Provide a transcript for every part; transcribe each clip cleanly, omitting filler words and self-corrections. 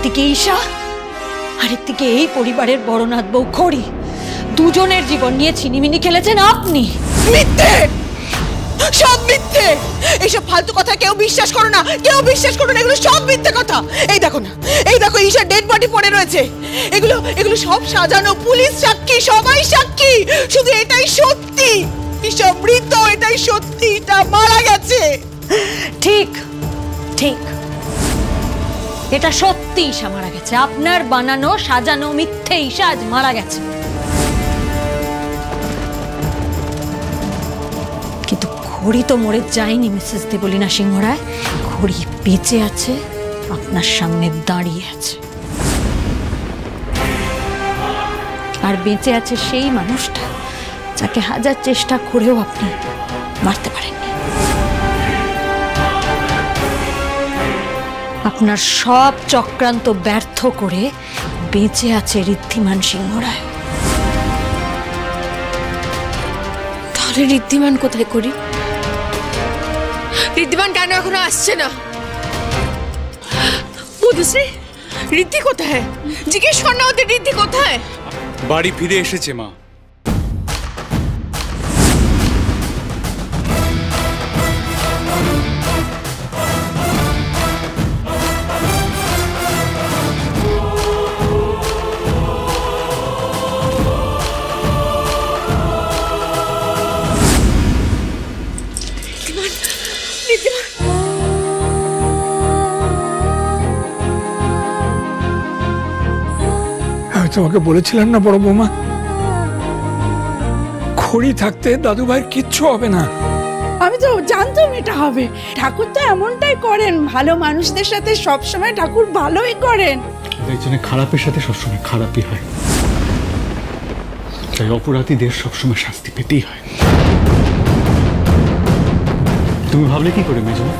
একদিকে ঈশা, আরেকদিকে এই পরিবারের বড়নাথ বউ খড়ি, দুজনের জীবন নিয়ে ছিনিমিনি খেলেছেন আপনি। মিথ্যে, সব মিথ্যে। এইসব ফালতু কথা কেউ বিশ্বাস করো না, কেউ বিশ্বাস করো না, এগুলো সব মিথ্যে কথা। এই দেখো না, এই দেখো ঈশার ডেড বডি পড়ে রয়েছে। এগুলো এগুলো সব সাজানো, পুলিশ সাক্ষী, সবাই সাক্ষী। শুধু এটাই সত্যি, ঈশা মৃত, এটাই সত্যি, এটা মারা গেছে। ঠিক ঠিক, এটা সত্যি ঈশা মারা গেছে। আপনার বানানো সাজানো মিথ্যে ঈশা আজ মারা গেছে। কিন্তু খড়ি তো মরে যায়নি মিসেস দেবলীনা সিংহ রায়, খড়ি বেঁচে আছে, আপনার সামনে দাঁড়িয়ে আছে। আর বেঁচে আছে সেই মানুষটা যাকে হাজার চেষ্টা করেও আপনি মারতে পারেননি। আপনার সব চক্রান্ত ব্যর্থ করে বেঁচে আছে ঋদ্ধিমান সিংহ রায়। তাহলে ঋদ্ধিমান কোথায় করি? ঋদ্ধিমান কেন এখনো আসছে না? বুঝছি ঋদ্ধি কোথায়? জিজ্ঞেস কর না ওদের, ঋদ্ধি কোথায়? বাড়ি ফিরে এসেছে মা। আমি তোমাকে বলেছিলাম না বড় বৌমা, খড়ি থাকতে দাদু ভাইয়ের কিচ্ছু হবে না। আমি তো জানতাম এটা হবে। ঠাকুর তো এমনটাই করেন, ভালো মানুষদের সাথে সবসময় ঠাকুর ভালোই করেন। একজনের খারাপের সাথে সবসময় খারাপই হয়, তাই অপরাধীদের সবসময় শাস্তি পেতেই হয়। তুমি ভাবলে কি করে মেজমা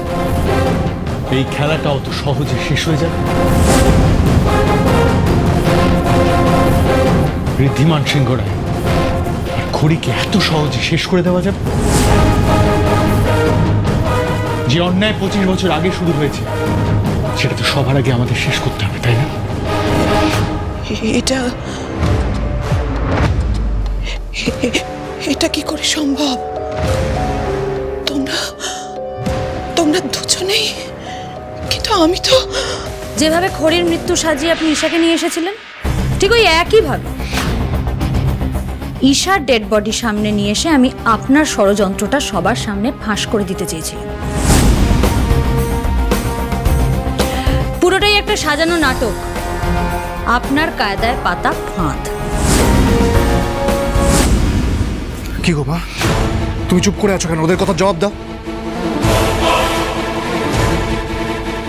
এই খেলাটা অত সহজে শেষ হয়ে যাবে? ঋদ্ধিমান সিংহ রায় আর খড়িকে এত সহজে শেষ করে দেওয়া যাবে? যে অন্যায় 25 বছর আগে শুরু হয়েছে সেটা তো সবার আগে আমাদের শেষ করতে হবে, তাই না? এটা কি করে সম্ভব? তোমরা দুজনেই। কিন্তু আমি তো যেভাবে খড়ির মৃত্যু সাজিয়ে আপনি ঈশাকে নিয়ে এসেছিলেন, ঠিক ওই একইভাবে ঈশার ডেড বডি সামনে নিয়ে এসে আমি আপনার ষড়যন্ত্রটা সবার সামনে ফাঁস করে দিতে চেয়েছিলাম। পুরোটাই একটা সাজানো নাটক, আপনার কায়দায় পাতা ফাঁদ। কি গো মা, তুমি চুপ করে আছো কেন? ওদের কথা জবাব দাও।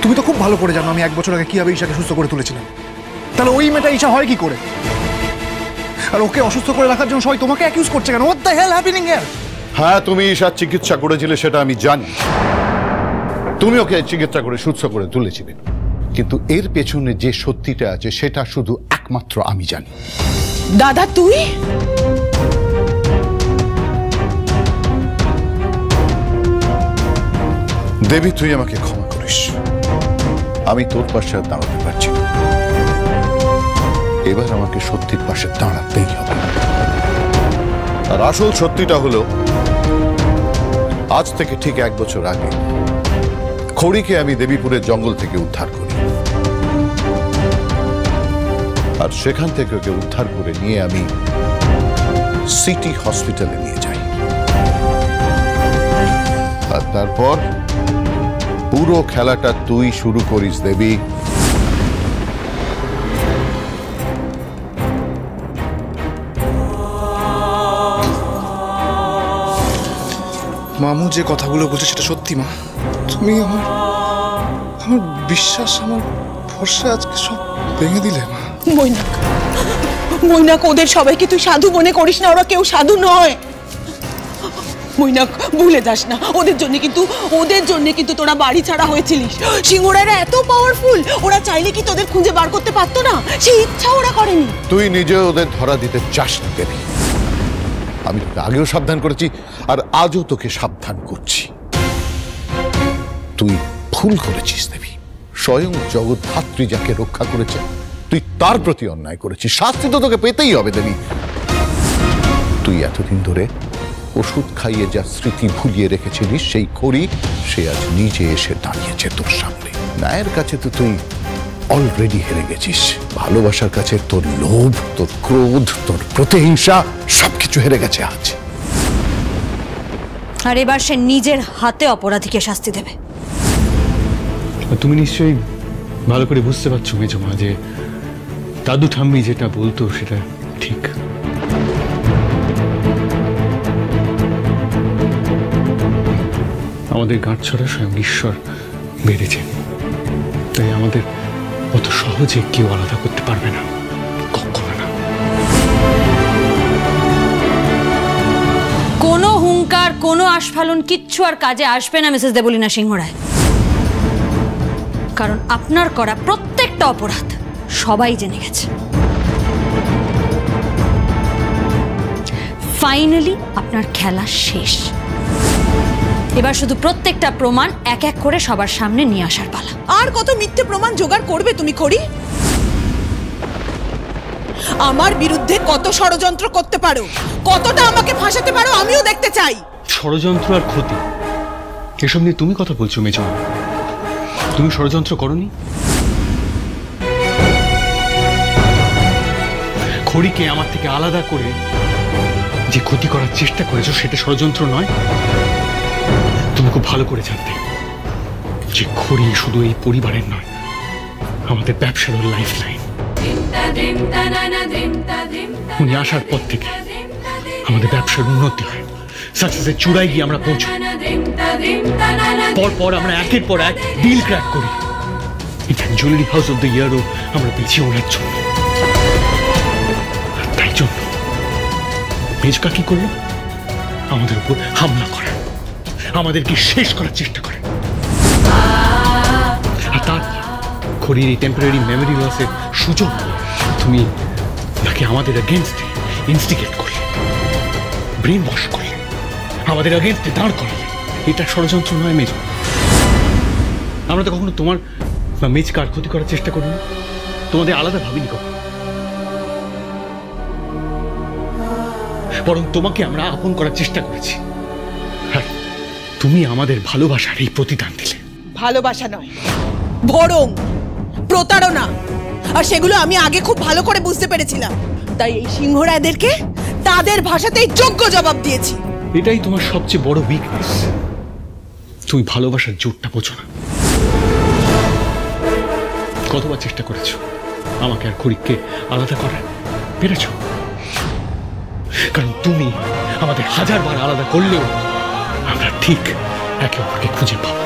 তুমি তো খুব ভালো করে জানো আমি 1 বছর আগে কিভাবে ঈশাকে সুস্থ করে তুলেছিলাম। তাহলে ওই মেয়েটা ঈশা হয় কি করে? আর ওকে অসুস্থ করে রাখার জন্য সবাই তোমাকে অ্যাকিউজ করছে কেন? What the hell happening here? হ্যাঁ, তুমি ঈশার চিকিৎসা করেছিলে সেটা আমি জানি। তুমি ওকে চিকিৎসা করে সুস্থ করে তুলেছিলে, কিন্তু এর পেছনে যে সত্যিটা আছে সেটা শুধু একমাত্র আমি জানি। দাদা তুই? দেবী, তুই আমাকে ক্ষমা করিস। আমি তোর পাশে আর দাঁড়াতে পারছি না। এবার আমাকে সত্যির পাশে দাঁড়াতেই হবে। আর আসল সত্যিটা হলো, আজ থেকে ঠিক 1 বছর আগে খড়িকে আমি দেবীপুরের জঙ্গল থেকে উদ্ধার করি। আর সেখান থেকে ওকে উদ্ধার করে নিয়ে আমি সিটি হসপিটালে নিয়ে যাই। আর তারপর পুরো খেলাটা তুই শুরু করিস দেবী। মামু যে কথাগুলো বলছে সেটা সত্যি মা? তুমি আমার বিশ্বাস, আমার ভরসা আজকে সব ভেঙে দিলে মা। মৈনাক, ওদের সবাইকে তুই সাধু মনে করিস না, ওরা কেউ সাধু নয়। মৈনাক, ভুলে যাস না, ওদের জন্য কিন্তু তোরা বাড়ি ছাড়া হয়েছিলিস। সিংহরায়রা এত পাওয়ারফুল, ওরা চাইলে কি তোদের খুঁজে বার করতে পারতো না? সেই ইচ্ছা ওরা করেনি। তুই নিজে ওদের ধরা দিতে চাস না দেবী। আমি তোকে আগেও সাবধান করেছি আর আজও তোকে সাবধান করছি। তুই ভুল করেছিস দেবী, স্বয়ং জগদ্ধাত্রী যাকে রক্ষা করেছে তুই তার প্রতি অন্যায় করেছিস, শাস্তি তো তোকে পেতেই হবে দেবী। তুই এতদিন ধরে ওষুধ খাইয়ে যা স্মৃতি ভুলিয়ে রেখেছিলিস সেই খড়ি সে আজ নিজে এসে দাঁড়িয়েছে তোর সামনে। ন্যায়ের কাছে তো তুই অলরেডি হেরে গেছিস, ভালোবাসার কাছে তোর লোভ, তোর ক্রোধ, তোর প্রতিহিংসা সবকিছু হেরে গেছে আজ। আর এবার সে নিজের হাতে অপরাধীকে শাস্তি দেবে। তুমি নিশ্চয়ই ভালো করে বুঝতে পারছো মেজমা যে দাদু ঠাম্মি যেটা বলতো সেটা ঠিক। আমাদের গাঁটছড়া স্বয়ং ঈশ্বর বেঁধেছেন, তাই আমাদের অত সহজে কেউ আলাদা করতে পারবে না, কখনো না। কোনো হুঙ্কার, কোনো আস্ফালন কিচ্ছু আর কাজে আসবে না মিসেস দেবলীনা সিংহ রায়। কারণ আপনার করা প্রত্যেকটা অপরাধ সবাই জেনে গেছে। ফাইনালি আপনার খেলা শেষ। এবার শুধু প্রত্যেকটা প্রমাণ এক এক করে সবার সামনে নিয়ে আসার পালা। আর কত মিথ্যে প্রমাণ জোগাড় করবে তুমি খড়ি? আমার বিরুদ্ধে কত ষড়যন্ত্র করতে পারো, কতটা আমাকে ফাঁসাতে পারো আমিও দেখতে চাই। ষড়যন্ত্র আর ক্ষতি এসব নিয়ে তুমি কথা বলছো মেজমা? তুমি ষড়যন্ত্র করনি? খড়িকে আমার থেকে আলাদা করে যে ক্ষতি করার চেষ্টা করেছো সেটা ষড়যন্ত্র নয়? তুমি খুব ভালো করে জানতে যে খড়ি শুধু এই পরিবারের নয়, আমাদের ব্যবসার লাইফ লাইন। উনি আসার পর থেকে আমাদের ব্যবসার উন্নতি হয়, সাকসেসের চূড়ায় গিয়ে আমরা পৌঁছাই। পর আমরা একের পর এক ডিল ক্র্যাক করি। In fact jewellery house of the ইয়ারও আমরা পেয়েছি ওনার জন্য। তাই জন্য মেজকা কি করলো? আমাদের উপর হামলা করে, আমাদেরকে শেষ করার চেষ্টা করে। আর তার খড়ির এই টেম্পোরারি মেমোরি লসের সুযোগ তুমি তাকে আমাদের এগেনস্টে ইনস্টিগেট করলে, ব্রেন ওয়াশ করলে, আমাদের এগেনস্টে দাঁড় করালে। এটা ষড়যন্ত্র নয় মেজ? আমরা তো কখনো তোমার বা মেজকার ক্ষতি করার চেষ্টা করিনি, তোমাদের আলাদা ভাবিনি কখনো। বরং তোমাকে আমরা আপন করার চেষ্টা করেছি। আর তুমি আমাদের ভালোবাসার এই প্রতিদান দিলে। ভালোবাসা নয়, বরং প্রতারণা। আর সেগুলো আমি আগে খুব ভালো করে বুঝতে পেরেছিলাম, তাই এই সিংহরায়দেরকে তাদের ভাষাতেই যোগ্য জবাব দিয়েছি। এটাই তোমার সবচেয়ে বড় উইকনেস, তুমি ভালোবাসার জোরটা বোঝো না। কতবার চেষ্টা করেছো আমাকে আর খড়িকে আলাদা করার, পেরেছ? কারণ তুমি আমাদের হাজারবার আলাদা করলেও আমরা ঠিক একে অপরকে খুঁজে পাবো।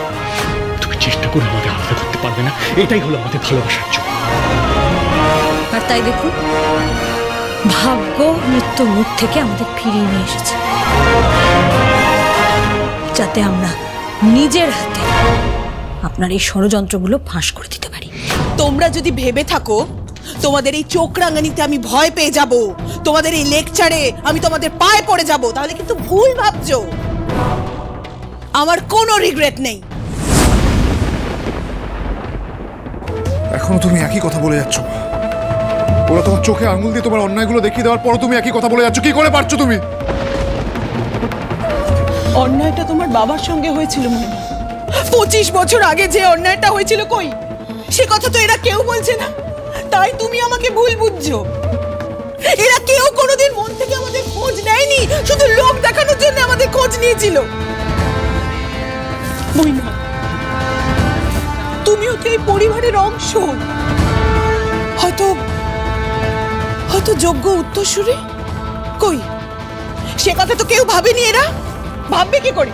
তুমি চেষ্টা করে আমাদের আলাদা করতে পারবে না, এটাই হলো আমাদের ভালোবাসার জোর। আর তাই দেখুন, ভাগ্য মৃত্যুর মুখ থেকে আমাদের ফিরিয়ে নিয়ে এসেছে, যাতে আমরা নিজের হাতে আপনার এই ষড়যন্ত্রগুলো ফাঁস করে দিতে পারি। তোমরা যদি ভেবে থাকো তোমাদের এই চোখ রাঙানিতে আমি ভয় পেয়ে যাব, তোমাদের এই লেকচারে আমি তোমাদের পায়ে পড়ে যাব, তাহলে কিন্তু ভুল ভাবছো। আমার কোনো রিগ্রেট নেই। এখনো তুমি একই কথা বলে যাচ্ছ। ওরা তোমার চোখে আঙুল দিয়ে তোমার অন্যায়গুলো দেখিয়ে দেওয়ার পরও তুমি একই কথা বলে যাচ্ছ। কি করে পারছো তুমি? অন্যায়টা তোমার বাবার সঙ্গে হয়েছিল মনে হয়। 25 বছর আগে যে অন্যায়টা হয়েছিল কই, সে কথা তো এরা কেউ বলছে না। তাই তুমি আমাকে ভুল বুঝছো। এরা কেউ কোনোদিন মন থেকে আমাদের খোঁজ নেয়নি, শুধু লোক দেখানোর জন্য আমাদের খোঁজ নিয়েছিল। মইনা, তুমিও তো এই পরিবারের অংশ, হয়তো যোগ্য উত্তরসূরি। কই, সে কথা তো কেউ ভাবেনি। এরা ভাববে কি করে?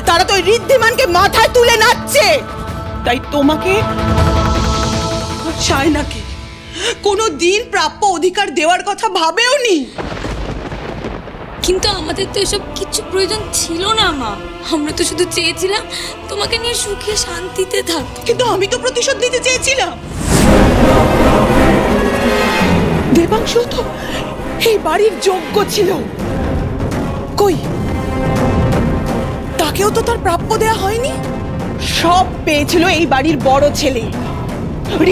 তারা তো ওই ঋদ্ধিমানকে মাথায় তুলে নাচছে। তাই তোমাকে সায়নাকে কোনো দিন প্রাপ্য অধিকার দেওয়ার কথা ভাবেও নি। কিন্তু আমাদের তো এসব কিছু প্রয়োজন ছিল না মা। আমরা তো শুধু চেয়েছিলাম তোমাকে নিয়ে সুখে শান্তিতে থাকতে। কিন্তু আমি তো প্রতিশোধ নিতে চেয়েছিলাম। দেবাংশু তো এই বাড়ির যোগ্য ছিল। কই, তাকেও তো তার প্রাপ্য দেয়া হয়নি। সব পেয়েছিল এই বাড়ির বড় ছেলে।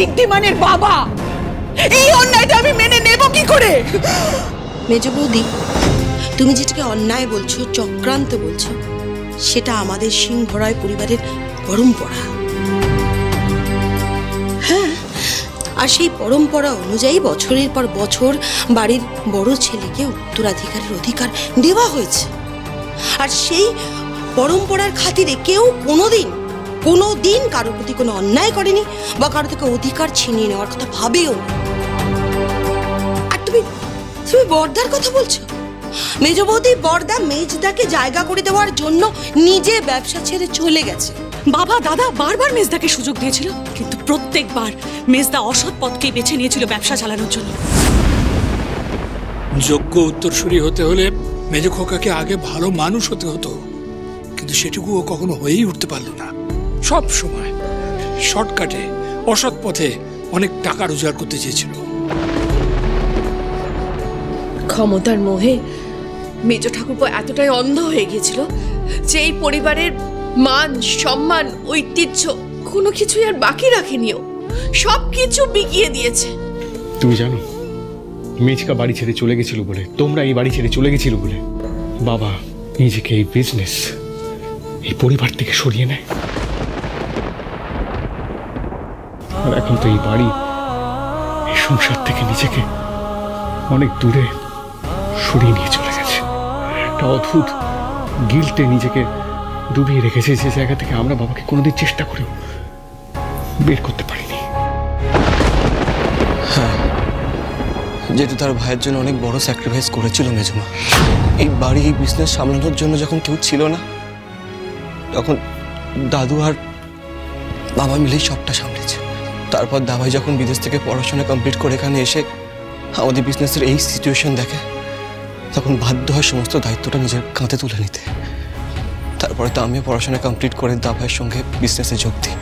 ঋদ্ধিমানের বাবা। এই অন্যায়টা আমি মেনে নেব কি করে? মেজ বৌদি, তুমি যেটাকে অন্যায় বলছো, চক্রান্ত বলছো, সেটা আমাদের সিংহরায় পরিবারের পরম্পরা। হ্যাঁ, আর সেই পরম্পরা অনুযায়ী বছরের পর বছর বাড়ির বড় ছেলেকে উত্তরাধিকারের অধিকার দেওয়া হয়েছে। আর সেই পরম্পরার খাতিরে কেউ কোনোদিন কারোর প্রতি কোনো অন্যায় করেনি বা কারো থেকে অধিকার ছিনিয়ে নেওয়ার কথা ভাবেও না। আর তুমি বর্দার কথা বলছো? মেজ বৌদি, বর্দা মেজদাকে জায়গা করে দেওয়ার জন্য নিজে ব্যবসা ছেড়ে চলে গেছে। বাবা দাদা বারবার মেজদাকে সুযোগ দিয়েছিল, কিন্তু প্রত্যেকবার মেজদা অসৎ পথকেই বেছে নিয়েছিল ব্যবসা চালানোর জন্য। যোগ্য উত্তরসূরি হতে হলে মেজ খোকাকে আগে ভালো মানুষ হতে হতো, কিন্তু সেটুকু ও কখনো হয়েই উঠতে পারলো না। সব সময় শর্টকাটে অসৎ পথে অনেক টাকা রোজগার করতে চেয়েছিল। ক্ষমতার মোহে মেজ ঠাকুরপো এতটাই অন্ধ হয়ে গিয়েছিল যে এই পরিবারের মান সম্মান ঐতিহ্য কোনো কিছুই আর বাকি রাখেনিও, সব কিছু বিকিয়ে দিয়েছে। তুমি জানো, মেজকা বাড়ি ছেড়ে চলে গেছিল বলে, তোমরা এই বাড়ি ছেড়ে চলে গেছিল বলে বাবা নিজেকে এই বিজনেস, এই পরিবার থেকে সরিয়ে নেয়। আর এখন তো এই বাড়ি, এই সংসার থেকে নিজেকে অনেক দূরে সরিয়ে নিয়ে চলে গেছে। একটা অদ্ভুত গিল্টে নিজেকে ডুবিয়ে রেখেছে, যে জায়গা থেকে আমরা বাবাকে কোনোদিন চেষ্টা করেও বের করতে পারিনি। হ্যাঁ, যেহেতু তার ভাইয়ের জন্য অনেক বড় স্যাক্রিফাইস করেছিল মেজমা। এই বাড়ি, এই বিজনেস সামলানোর জন্য যখন কেউ ছিল না, তখন দাদু আর বাবা মিলেই সবটা সামলেছে। তারপর দাবাই যখন বিদেশ থেকে পড়াশোনা কমপ্লিট করে এখানে এসে আমাদের বিজনেসের এই সিচুয়েশন দেখে, তখন বাধ্য হয় সমস্ত দায়িত্বটা নিজের কাঁধে তুলে নিতে। তারপরে তো আমিও পড়াশোনা কমপ্লিট করে দাবাইয়ের সঙ্গে বিজনেসে যোগ দিই,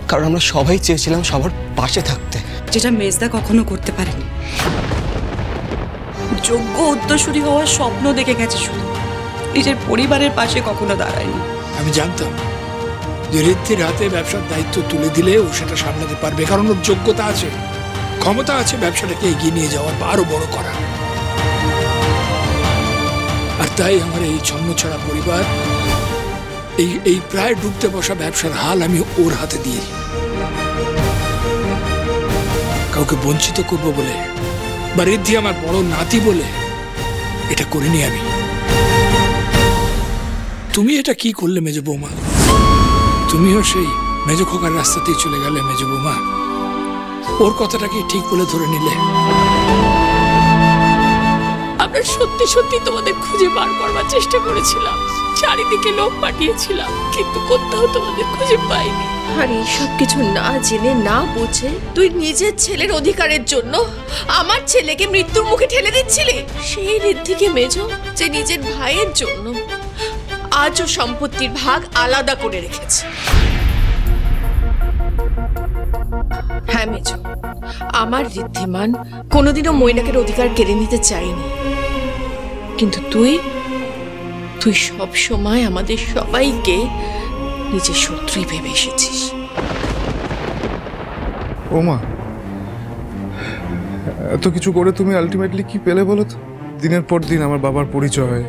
কারণ আমরা সবাই চেয়েছিলাম সবার পাশে থাকতে, যেটা মেজদা কখনো করতে পারেনি। যোগ্য উত্তরসূরি হওয়ার স্বপ্ন দেখে গেছে, শুধু নিজের পরিবারের পাশে কখনো দাঁড়ায়নি। আমি জানতাম যে ঋদ্ধির হাতে ব্যবসার দায়িত্ব তুলে দিলে ও সেটা সামলাতে পারবে, কারণ ওর যোগ্যতা আছে, ক্ষমতা আছে ব্যবসাটাকে এগিয়ে নিয়ে যাওয়ার বা আরো বড় করা। আর তাই আমার এই ছন্নছাড়া পরিবার, এই প্রায় ডুবতে বসা ব্যবসার হাল আমি ওর হাতে দিয়ে কাউকে বঞ্চিত করব বলে বা ঋদ্ধি আমার বড় নাতি বলে এটা করিনি আমি। তুমি এটা কি করলে মেজ বৌমা? তুমিও সেই মেজ খোকার রাস্তাতেই চলে গেলে মেজ বৌমা। ওর কথাটাকে ঠিক বলে ধরে নিলে। আমরা সত্যি সত্যি তোমাদের খুঁজে বার করবার চেষ্টা করেছিলাম, চারিদিকে লোক পাঠিয়েছিলাম, কিন্তু কোথাও তোমাদের খুঁজে পাইনি। আর এইসব কিছু না জেনে না বুঝে তুই নিজের ছেলের অধিকারের জন্য আমার ছেলেকে মৃত্যুর মুখে ঠেলে দিচ্ছিলি। সেই ঋদ্ধিকে মেজ, যে নিজের ভাইয়ের জন্য আজও সম্পত্তির ভাগ আলাদা করে রেখেছে। হ্যাঁ মেজ, আমার ঋদ্ধিমান কোনোদিনও মৈনাকের অধিকার কেড়ে নিতে চাইনি, কিন্তু তুই সব সময় আমাদের সবাইকে নিজের শত্রুই ভেবে এসেছিস। ও মা, এত কিছু করে তুমি আলটিমেটলি কি পেলে বলো তো? দিনের পর দিন আমার বাবার পরিচয়,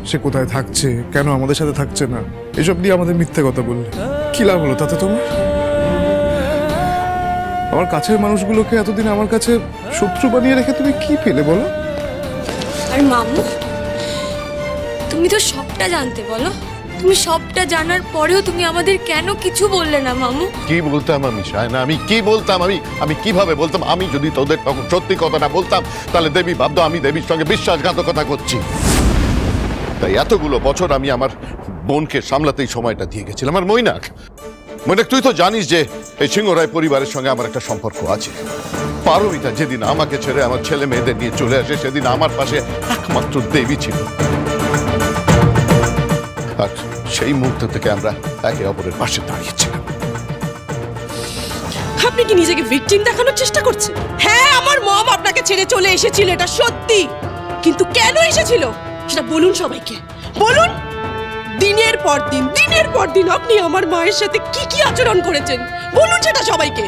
সে কোথায় থাকছে, কেন আমাদের সাথে থাকছে না, এসব নিয়ে আমাদের মিথ্যে কথা বললে কি লাভ হলো তাতে তোমার? আমার কাছের মানুষগুলোকে এতদিন আমার কাছে শত্রু বানিয়ে রেখে তুমি কি পেলে বলো? আর মামু, তুমি তো সবটা জানতে, বলো তুমি সবটা জানার পরেও তুমি আমাদের কেন কিছু বললে না মামু? কি বলতাম আমি শায়না? আমি কি বলতাম? আমি কিভাবে বলতাম? আমি যদি তোদের তখন সত্যি কথাটা বলতাম, তাহলে দেবী ভাবতো আমি দেবীর সঙ্গে বিশ্বাসঘাতকতা করছি। তাই এতগুলো বছর আমি আমার বোনকে সামলাতেই সময়টা দিয়ে গেছিলাম। আর মৈনাক, তুই তো জানিস যে এই সিংহরায় পরিবারের সঙ্গে আমার একটা সম্পর্ক আছে। পারমিতা যেদিন আমাকে ছেড়ে আমার ছেলে মেয়েদের নিয়ে চলে আসে, সেদিন আমার পাশে একমাত্র দেবী ছিল। আর সেই মুহূর্ত থেকে আমরা একে অপরের পাশে দাঁড়িয়েছিলাম। আপনি কি নিজেকে ভিকটিম দেখানোর চেষ্টা করছেন? হ্যাঁ, আমার মম আপনাকে ছেড়ে চলে এসেছিল, এটা সত্যি, কিন্তু কেন এসেছিল সেটা বলুন সবাইকে, বলুন। দিনের পর দিন আপনি আমার মায়ের সাথে কি কি আচরণ করেছেন বলুন সেটা সবাইকে।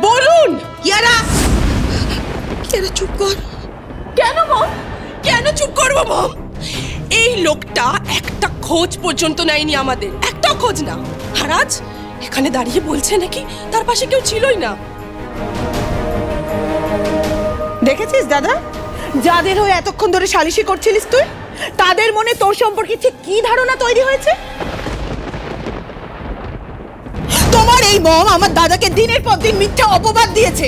বলুন। কিয়ারা কিয়ারা চুপ কর। কেন মম? কেন চুপ করবো মম? এই লোকটা একটা খোঁজ পর্যন্ত নেয়নি আমাদের, একটা খোঁজ না। আর আজ এখানে দাঁড়িয়ে বলছে নাকি তার পাশে কেউ ছিলই না। দেখেছিস দাদা, যাদের হয়ে এতক্ষণ ধরে সালিশি করছিলিস তুই, তাদের মনে তোর সম্পর্কে ঠিক কি ধারণা তৈরি হয়েছে? তোমার এই মম আমার দাদাকে দিনের পর দিন মিথ্যা অপবাদ দিয়েছে।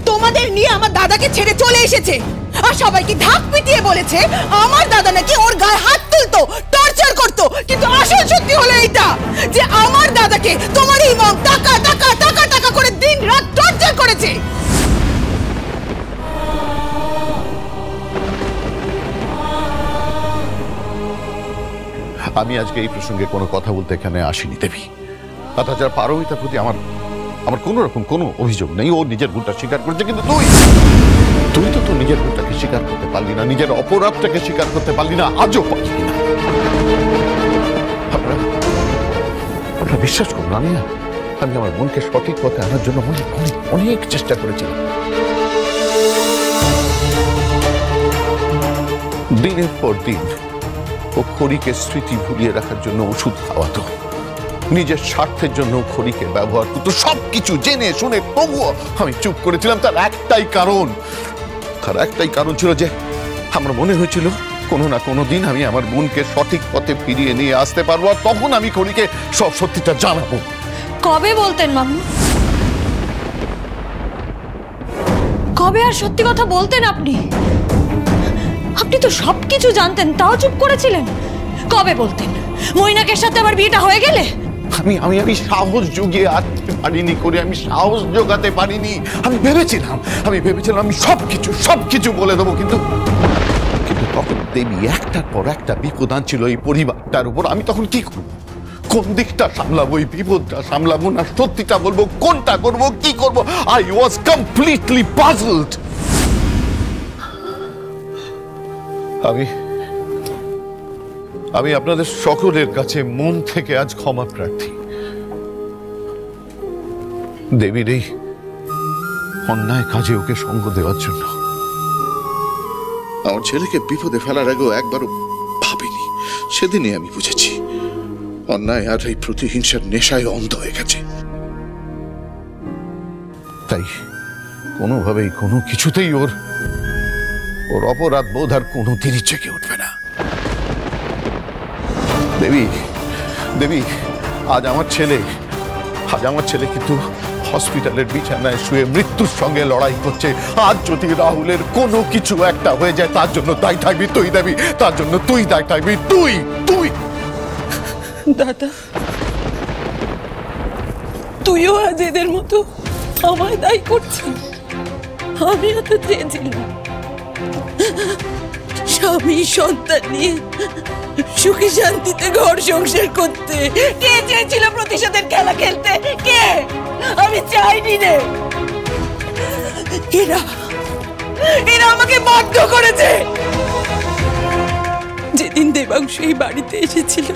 তোমাদের নিয়ে আমার দাদাকে ছেড়ে চলে এসেছে আর সবাইকে ঢাক পিটিয়ে বলেছে আমার দাদা নাকি ওর গায়ে হাত তুলতো, টর্চার করতো। কিন্তু আসল সত্যি হলো এইটা যে আমার দাদাকে তোমার এই মম টাকা টাকা টাকা টাকা করে দিন রাত টর্চার করেছে। আমি আজকে এই প্রসঙ্গে কোনো কথা বলতে এখানে আসিনি দেবী। তাছাড়া পারমিতার প্রতি আমার কোনো রকম কোনো অভিযোগ নেই। ও নিজের ভুলটা স্বীকার করেছে, কিন্তু তুই তো নিজের ভুলটাকে স্বীকার করতে পারলি না, নিজের অপরাধটাকে স্বীকার করতে পারলি না, আজও পারলি না। আপনারা বিশ্বাস করুন, আমি আমার মনকে সঠিক পথে আনার জন্য অনেক চেষ্টা করেছিলাম। দিনের পর দিন ও খড়িকে স্মৃতি ভুলিয়ে রাখার জন্য ওষুধ খাওয়াতো, নিজের স্বার্থের জন্য খড়িকে ব্যবহার করতো, সবকিছু জেনে শুনে। তবুও আমি চুপ করেছিলাম। তার একটাই কারণ ছিল যে আমার মনে হয়েছিল কোনো না কোনো দিন আমি আমার বোনকে সঠিক পথে ফিরিয়ে নিয়ে আসতে পারবো, আর তখন আমি খড়িকে সব সত্যিটা জানাবো। কবে বলতেন মামু? কবে আর সত্যি কথা বলতেন আপনি? আপনি তো সবকিছু জানতেন, তাও চুপ করেছিলেন। কবে বলতেন? মৈনাকের সাথে আমার বিয়েটা হয়ে গেলে? আমি সাহস জুগিয়ে আসতে পারিনি করে, আমি সাহস জোগাতে পারিনি। আমি ভেবেছিলাম আমি সবকিছু বলে দেবো, কিন্তু তখন দেবী একটার পর একটা বিপদ আনছিল এই পরিবারটার উপর। আমি তখন কি করবো? কোন দিকটা সামলাবো? এই বিপদটা সামলাবো না সত্যিটা বলবো? কোনটা করবো, কি করবো? I was completely puzzled. আমি আপনাদের সকলের কাছে মন থেকে আজ ক্ষমা প্রার্থী। দেবীর এই অন্যায় কাজে ওকে সঙ্গ দেওয়ার জন্য। আমার ছেলেকে বিপদে ফেলার আগেও একবারও ভাবিনি। সেদিনই আমি বুঝেছি অন্যায় আর এই প্রতিহিংসার নেশায় অন্ধ হয়ে গেছে। তাই কোনোভাবেই কোনো কিছুতেই ওর অপরাধ বোধ আর কোনোদিনই জেগে উঠবে না। দেবী, আজ আমার ছেলে কিন্তু হসপিটালের বিছানায় শুয়ে মৃত্যুর সঙ্গে লড়াই করছে। আজ যদি রাহুলের কোনো কিছু একটা হয়ে যায়, তার জন্য দায়ী থাকবি তুই দেবী, তার জন্য তুই দায়ী থাকবি তুই। দাদা, তুইও আজ এদের মতো আমায় দায়ী করছিস। আমিও তো চেয়েছিলাম স্বামী সন্তান নিয়ে সুখী শান্তিতে ঘর সংসার করতে। কে চেয়েছিল প্রতিশোধের খেলা খেলতে? কে? আমি চাইনি রে। এরা আমাকে বাধ্য করেছে। যেদিন দেবাংশু এই বাড়িতে এসেছিল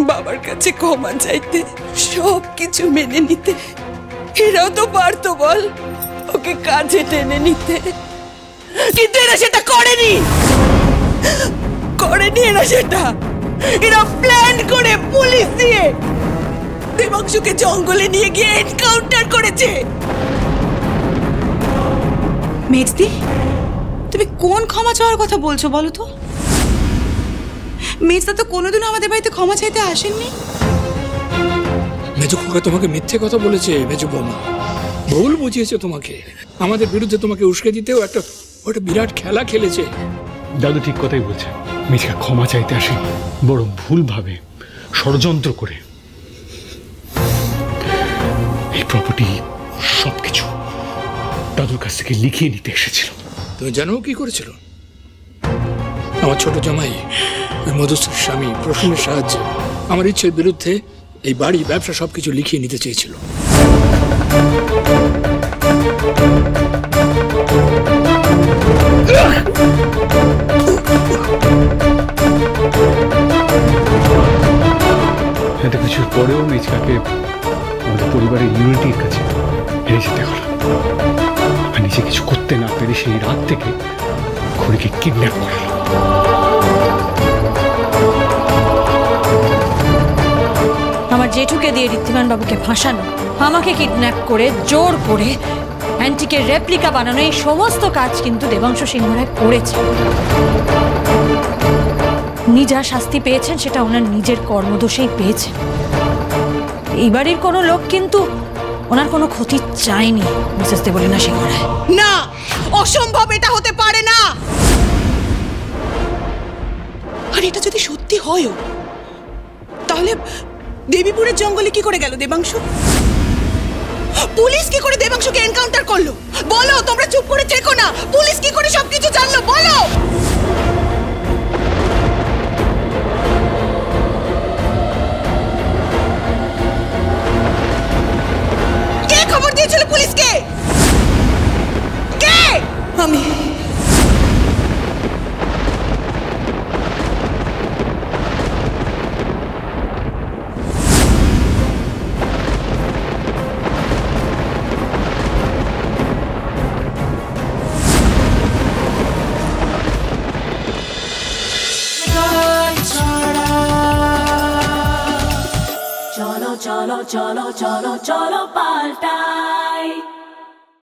বাবার কাছে ক্ষমা চাইতে, সবকিছু মেনে নিতে, এরাও তো পারতো বল ওকে কাছে টেনে নিতে, কিন্তু এরা সেটা করেনি। এরা সেটা প্ল্যান করে পুলিশ দিয়ে দেবাংশুকে জঙ্গলে নিয়ে গিয়ে এনকাউন্টার করেছে। মেজদি, তুমি কোন ক্ষমা চাওয়ার কথা বলছো বলো তো? মেজদা তো কোনোদিনও আমাদের বাড়িতে ক্ষমা চাইতে আসেননি। মেজো খোকা তোমাকে মিথ্যে কথা বলেছে। মেজো বৌমা ভুল বুঝিয়েছে তোমাকে। আমাদের বিরুদ্ধে তোমাকে উস্কে দিতেও একটা বিরাট খেলা খেলেছে। দাদু ঠিক কথাই বলছে। মিথিকা ক্ষমা চাইতে আসে, বড় ভুলভাবে ষড়যন্ত্র করে এই প্রপার্টি সবকিছু দাদুর কাছ থেকে লিখিয়ে নিতে এসেছিল। তুমি জানো কি করেছিল? আমার ছোট জামাই মধুশ্রীর স্বামী প্রসূনের সাহায্যে আমার ইচ্ছের বিরুদ্ধে এই বাড়ি ব্যবসা সবকিছু লিখিয়ে নিতে চেয়েছিল। এত কিছুর পরেও মিথিকাকে আমাদের পরিবারের ইউনিটির কাছে হেরে যেতে হলো। আর নিজে কিছু করতে না পেরে সেই রাত থেকে খড়িকে কিডন্যাপ করালো। আমার জেঠুকে দিয়ে ঋদ্ধিমান বাবুকে ফাঁসানো, আমাকে কিডন্যাপ করে জোর করে অ্যান্টিকের রেপ্লিকা বানানো, এই সমস্ত কাজ কিন্তু দেবাংশু সিংহ রায় করেছে। উনি যা শাস্তি পেয়েছেন সেটা ওনার নিজের কর্মদোষেই পেয়েছেন। এই বাড়ির কোনো লোক কিন্তু ওনার কোনো ক্ষতি চায়নি মিসেস দেবলীনা সিংহ রায়। না, অসম্ভব, এটা হতে পারে না। আর এটা যদি সত্যি হয়ও, তাহলে দেবীপুরের জঙ্গলে কি করে গেল দেবাংশু? পুলিশ কি করে দেবাংশুকে এনকাউন্টার করলো? বলো, তোমরা চুপ করে থেকো না। পুলিশ কি করে সবকিছু জানলো? বলো। কে খবর দিয়েছিল পুলিশকে? কে? আমি। cholo cholo cholo cholo cholo paltai